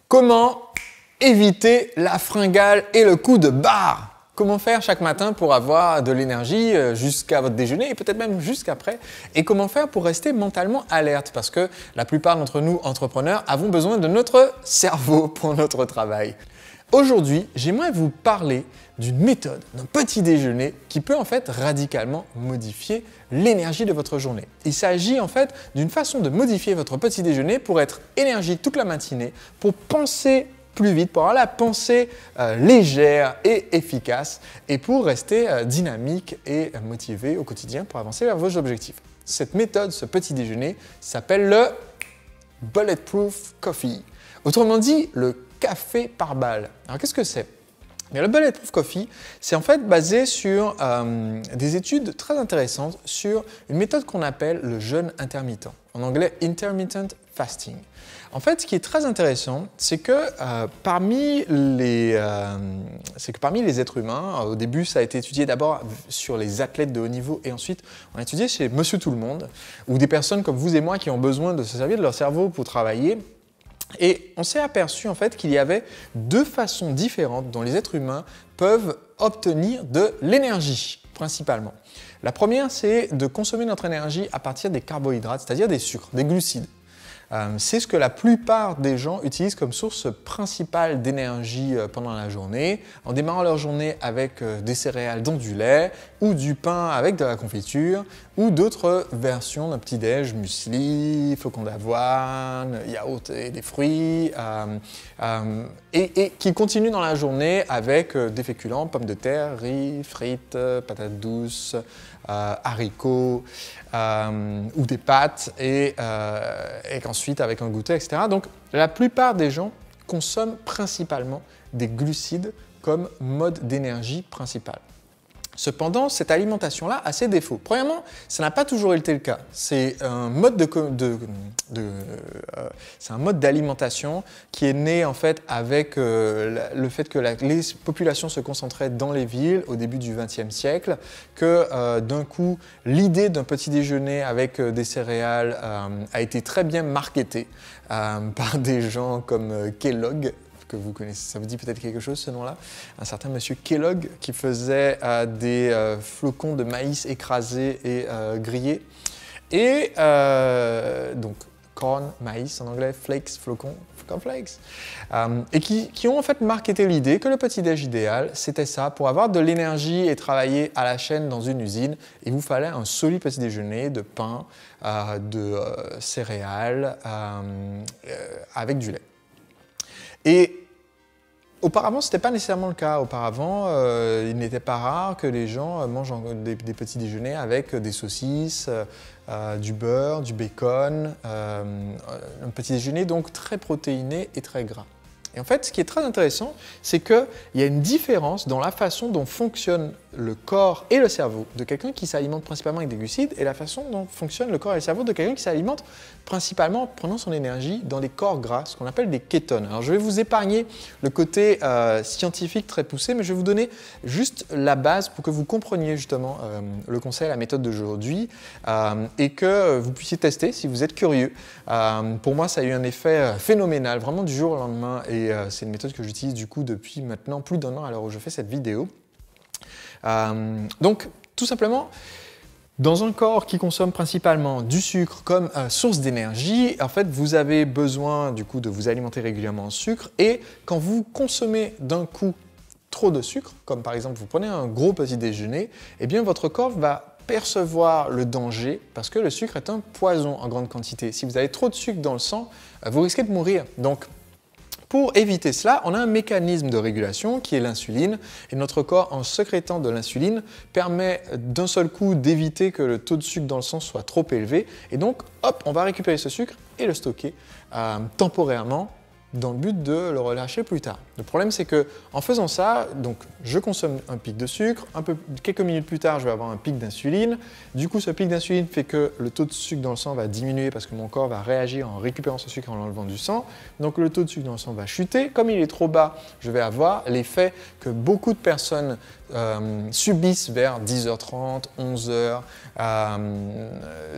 Comment éviter la fringale et le coup de barre? Comment faire chaque matin pour avoir de l'énergie jusqu'à votre déjeuner et peut-être même jusqu'après? Et comment faire pour rester mentalement alerte? Parce que la plupart d'entre nous, entrepreneurs, avons besoin de notre cerveau pour notre travail. Aujourd'hui, j'aimerais vous parler d'une méthode, d'un petit déjeuner qui peut en fait radicalement modifier l'énergie de votre journée. Il s'agit en fait d'une façon de modifier votre petit déjeuner pour être énergique toute la matinée, pour penser plus vite, pour avoir la pensée légère et efficace et pour rester dynamique et motivé au quotidien pour avancer vers vos objectifs. Cette méthode, ce petit déjeuner, s'appelle le Bulletproof Coffee. Autrement dit, le café par balle. Alors qu'est-ce que c'est? Mais le Bulletproof Coffee, c'est en fait basé sur des études très intéressantes sur une méthode qu'on appelle le jeûne intermittent. En anglais, intermittent fasting. En fait, ce qui est très intéressant, c'est que parmi les êtres humains, au début, ça a été étudié d'abord sur les athlètes de haut niveau et ensuite, on a étudié chez Monsieur Tout-le-Monde, ou des personnes comme vous et moi qui ont besoin de se servir de leur cerveau pour travailler. Et on s'est aperçu en fait qu'il y avait deux façons différentes dont les êtres humains peuvent obtenir de l'énergie, principalement. La première, c'est de consommer notre énergie à partir des carbohydrates, c'est-à-dire des sucres, des glucides. C'est ce que la plupart des gens utilisent comme source principale d'énergie pendant la journée, en démarrant leur journée avec des céréales dont du lait, ou du pain avec de la confiture, ou d'autres versions d'un petit-déj, muesli, flocons d'avoine, yaourt et des fruits, et qui continuent dans la journée avec des féculents, pommes de terre, riz, frites, patates douces, haricots ou des pâtes et qu'ensuite avec un goûter, etc. Donc la plupart des gens consomment principalement des glucides comme mode d'énergie principal. Cependant, cette alimentation-là a ses défauts. Premièrement, ça n'a pas toujours été le cas. C'est un mode d'alimentation qui est né en fait avec le fait que les populations se concentraient dans les villes au début du XXe siècle, que d'un coup, l'idée d'un petit déjeuner avec des céréales a été très bien marketée par des gens comme Kellogg, que vous connaissez, ça vous dit peut-être quelque chose ce nom-là, un certain monsieur Kellogg qui faisait des flocons de maïs écrasés et grillés, et donc corn, maïs en anglais, flakes, flocons, cornflakes, et qui ont en fait marketé l'idée que le petit-déj idéal, c'était ça, pour avoir de l'énergie et travailler à la chaîne dans une usine, il vous fallait un solide petit déjeuner de pain, de céréales, avec du lait. Et auparavant, ce n'était pas nécessairement le cas. Auparavant, il n'était pas rare que les gens mangent des petits déjeuners avec des saucisses, du beurre, du bacon, un petit déjeuner donc très protéiné et très gras. Et en fait, ce qui est très intéressant, c'est qu'il y a une différence dans la façon dont fonctionne le corps et le cerveau de quelqu'un qui s'alimente principalement avec des glucides et la façon dont fonctionne le corps et le cerveau de quelqu'un qui s'alimente principalement en prenant son énergie dans des corps gras, ce qu'on appelle des kétones. Alors je vais vous épargner le côté scientifique très poussé, mais je vais vous donner juste la base pour que vous compreniez justement le conseil, la méthode d'aujourd'hui et que vous puissiez tester si vous êtes curieux. Pour moi, ça a eu un effet phénoménal, vraiment du jour au lendemain, et c'est une méthode que j'utilise du coup depuis maintenant plus d'1 an à l'heure où je fais cette vidéo. Donc, tout simplement, dans un corps qui consomme principalement du sucre comme source d'énergie, en fait, vous avez besoin du coup de vous alimenter régulièrement en sucre, et quand vous consommez d'un coup trop de sucre, comme par exemple vous prenez un gros petit déjeuner, eh bien votre corps va percevoir le danger parce que le sucre est un poison en grande quantité. Si vous avez trop de sucre dans le sang, vous risquez de mourir. Donc, pour éviter cela, on a un mécanisme de régulation qui est l'insuline, et notre corps, en sécrétant de l'insuline, permet d'un seul coup d'éviter que le taux de sucre dans le sang soit trop élevé, et donc, hop, on va récupérer ce sucre et le stocker temporairement dans le but de le relâcher plus tard. Le problème, c'est que en faisant ça, donc je consomme un pic de sucre, quelques minutes plus tard, je vais avoir un pic d'insuline. Du coup, ce pic d'insuline fait que le taux de sucre dans le sang va diminuer parce que mon corps va réagir en récupérant ce sucre en l'enlevant du sang. Donc le taux de sucre dans le sang va chuter. Comme il est trop bas, je vais avoir l'effet que beaucoup de personnes subissent vers 10h30, 11h.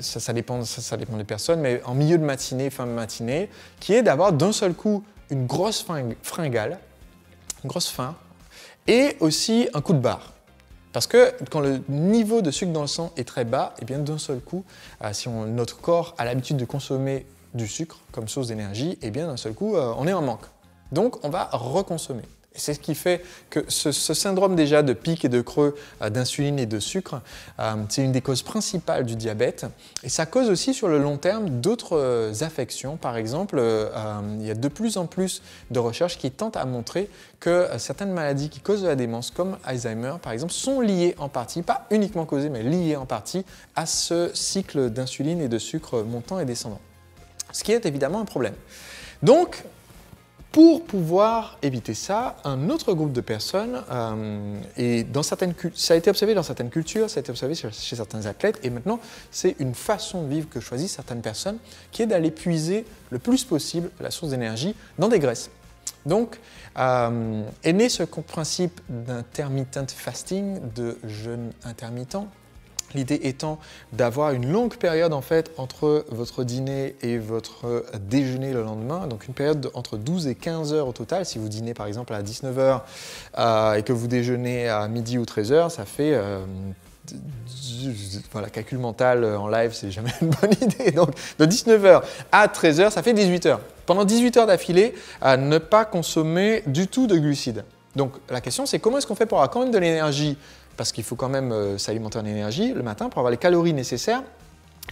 Ça dépend des personnes, mais en milieu de matinée, fin de matinée, qui est d'avoir d'un seul coup une grosse fringale, une grosse faim, et aussi un coup de barre. Parce que quand le niveau de sucre dans le sang est très bas, et bien d'un seul coup, si notre corps a l'habitude de consommer du sucre comme source d'énergie, et bien d'un seul coup, on est en manque. Donc on va reconsommer. Et c'est ce qui fait que ce syndrome déjà de pic et de creux d'insuline et de sucre, c'est une des causes principales du diabète. Et ça cause aussi sur le long terme d'autres affections. Par exemple, il y a de plus en plus de recherches qui tentent à montrer que certaines maladies qui causent de la démence, comme Alzheimer par exemple, sont liées en partie, pas uniquement causées, mais liées en partie à ce cycle d'insuline et de sucre montant et descendant. Ce qui est évidemment un problème. Donc, pour pouvoir éviter ça, un autre groupe de personnes, et ça a été observé dans certaines cultures, ça a été observé chez certains athlètes, et maintenant c'est une façon de vivre que choisissent certaines personnes, qui est d'aller puiser le plus possible la source d'énergie dans des graisses. Donc est né ce principe d'intermittent fasting, de jeûne intermittent. L'idée étant d'avoir une longue période en fait entre votre dîner et votre déjeuner le lendemain, donc une période entre 12 et 15 heures au total. Si vous dînez par exemple à 19 h et que vous déjeunez à midi ou 13 h, ça fait voilà, calcul mental en live, c'est jamais une bonne idée. Donc de 19 h à 13 h, ça fait 18 heures. Pendant 18 heures d'affilée, ne pas consommer du tout de glucides. Donc la question c'est comment est-ce qu'on fait pour avoir quand même de l'énergie, parce qu'il faut quand même s'alimenter en énergie le matin pour avoir les calories nécessaires.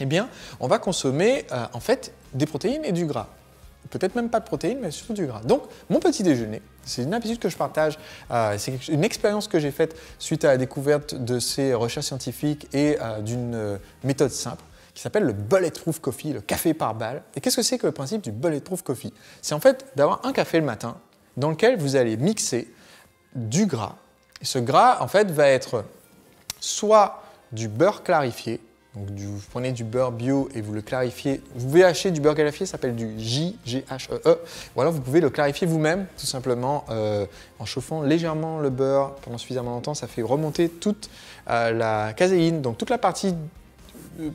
Eh bien, on va consommer en fait des protéines et du gras. Peut-être même pas de protéines, mais surtout du gras. Donc, mon petit déjeuner, c'est une habitude que je partage, c'est une expérience que j'ai faite suite à la découverte de ces recherches scientifiques et d'une méthode simple qui s'appelle le Bulletproof Coffee, le café par balle. Et qu'est-ce que c'est que le principe du Bulletproof Coffee? C'est en fait d'avoir un café le matin dans lequel vous allez mixer du gras. Et ce gras, en fait, va être soit du beurre clarifié, donc vous prenez du beurre bio et vous le clarifiez. Vous pouvez acheter du beurre clarifié, ça s'appelle du JGHEE. Ou alors vous pouvez le clarifier vous-même, tout simplement en chauffant légèrement le beurre pendant suffisamment longtemps. Ça fait remonter toute la caséine, donc toute la partie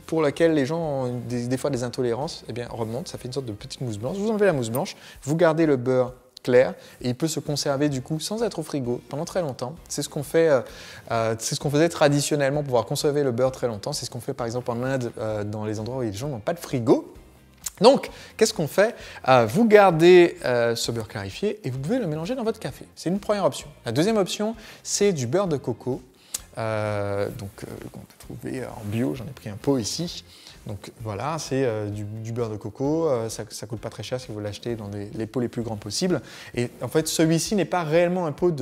pour laquelle les gens ont des fois des intolérances, eh bien remonte. Ça fait une sorte de petite mousse blanche. Vous enlevez la mousse blanche, vous gardez le beurre clair et il peut se conserver du coup sans être au frigo pendant très longtemps. C'est ce qu'on fait, c'est ce qu'on faisait traditionnellement pour pouvoir conserver le beurre très longtemps. C'est ce qu'on fait par exemple en Inde, dans les endroits où les gens n'ont pas de frigo. Donc, qu'est-ce qu'on fait? Vous gardez ce beurre clarifié et vous pouvez le mélanger dans votre café. C'est une première option. La deuxième option, c'est du beurre de coco. Qu'on peut trouver en bio, j'en ai pris un pot ici. Donc voilà, c'est du beurre de coco, ça ne coûte pas très cher si vous l'achetez dans les pots les plus grands possibles. Et en fait, celui-ci n'est pas réellement un pot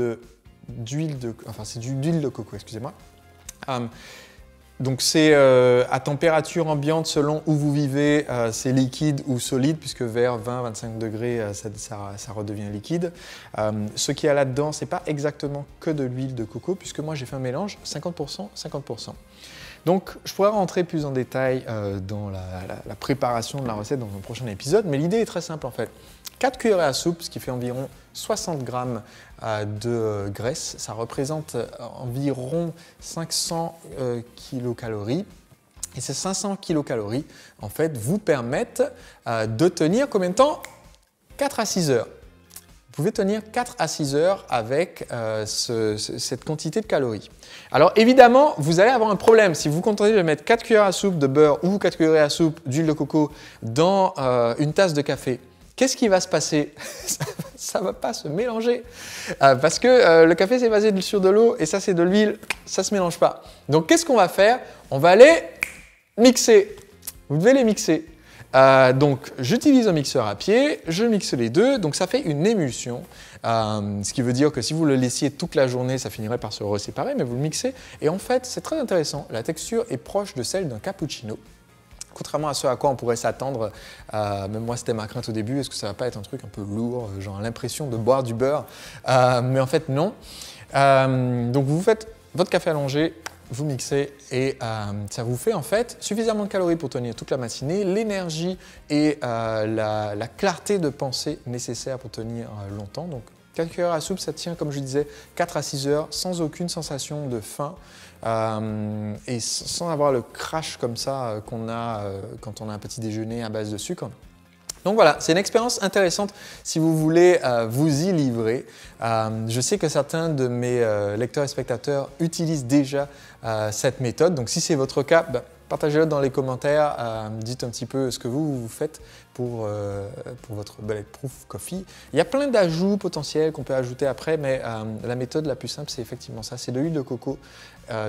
d'huile c'est d'huile de coco, excusez-moi. Donc c'est à température ambiante selon où vous vivez, c'est liquide ou solide, puisque vers 20-25 degrés, ça redevient liquide. Ce qu'il y a là-dedans, ce n'est pas exactement que de l'huile de coco, puisque moi j'ai fait un mélange 50%, 50%. Donc je pourrais rentrer plus en détail dans la préparation de la recette dans un prochain épisode, mais l'idée est très simple en fait. 4 cuillerées à soupe, ce qui fait environ 60 g de graisse, ça représente environ 500 kilocalories. Et ces 500 kilocalories, en fait, vous permettent de tenir combien de temps? 4 à 6 heures. Vous pouvez tenir 4 à 6 heures avec cette quantité de calories. Alors évidemment, vous allez avoir un problème. Si vous continuez de mettre 4 cuillères à soupe de beurre ou 4 cuillerées à soupe d'huile de coco dans une tasse de café, qu'est-ce qui va se passer? Ça ne va pas se mélanger parce que le café c'est basé sur de l'eau et ça c'est de l'huile, ça ne se mélange pas. Donc qu'est-ce qu'on va faire? On va les mixer. Vous devez les mixer. Donc j'utilise un mixeur à pied, je mixe les deux, donc ça fait une émulsion. Ce qui veut dire que si vous le laissiez toute la journée, ça finirait par se reséparer, mais vous le mixez. Et en fait, c'est très intéressant. La texture est proche de celle d'un cappuccino. Contrairement à ce à quoi on pourrait s'attendre, même moi c'était ma crainte au début, est-ce que ça va pas être un truc un peu lourd, genre l'impression de boire du beurre, mais en fait non. Donc vous faites votre café allongé, vous mixez et ça vous fait en fait suffisamment de calories pour tenir toute la matinée, l'énergie et la clarté de pensée nécessaire pour tenir longtemps. Donc 4 cuillères à soupe, ça tient comme je disais 4 à 6 heures sans aucune sensation de faim. Et sans avoir le crash comme ça qu'on a quand on a un petit déjeuner à base de sucre. Donc voilà, c'est une expérience intéressante si vous voulez vous y livrer. Je sais que certains de mes lecteurs et spectateurs utilisent déjà cette méthode. Donc si c'est votre cas, partagez-le dans les commentaires. Dites un petit peu ce que vous faites pour votre Bulletproof Coffee. Il y a plein d'ajouts potentiels qu'on peut ajouter après, mais la méthode la plus simple, c'est effectivement ça. C'est de l'huile de coco,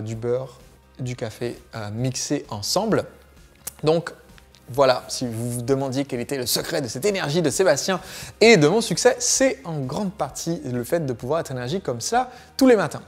du beurre, du café mixés ensemble. Donc, voilà, si vous vous demandiez quel était le secret de cette énergie de Sébastien et de mon succès, c'est en grande partie le fait de pouvoir être énergique comme ça tous les matins.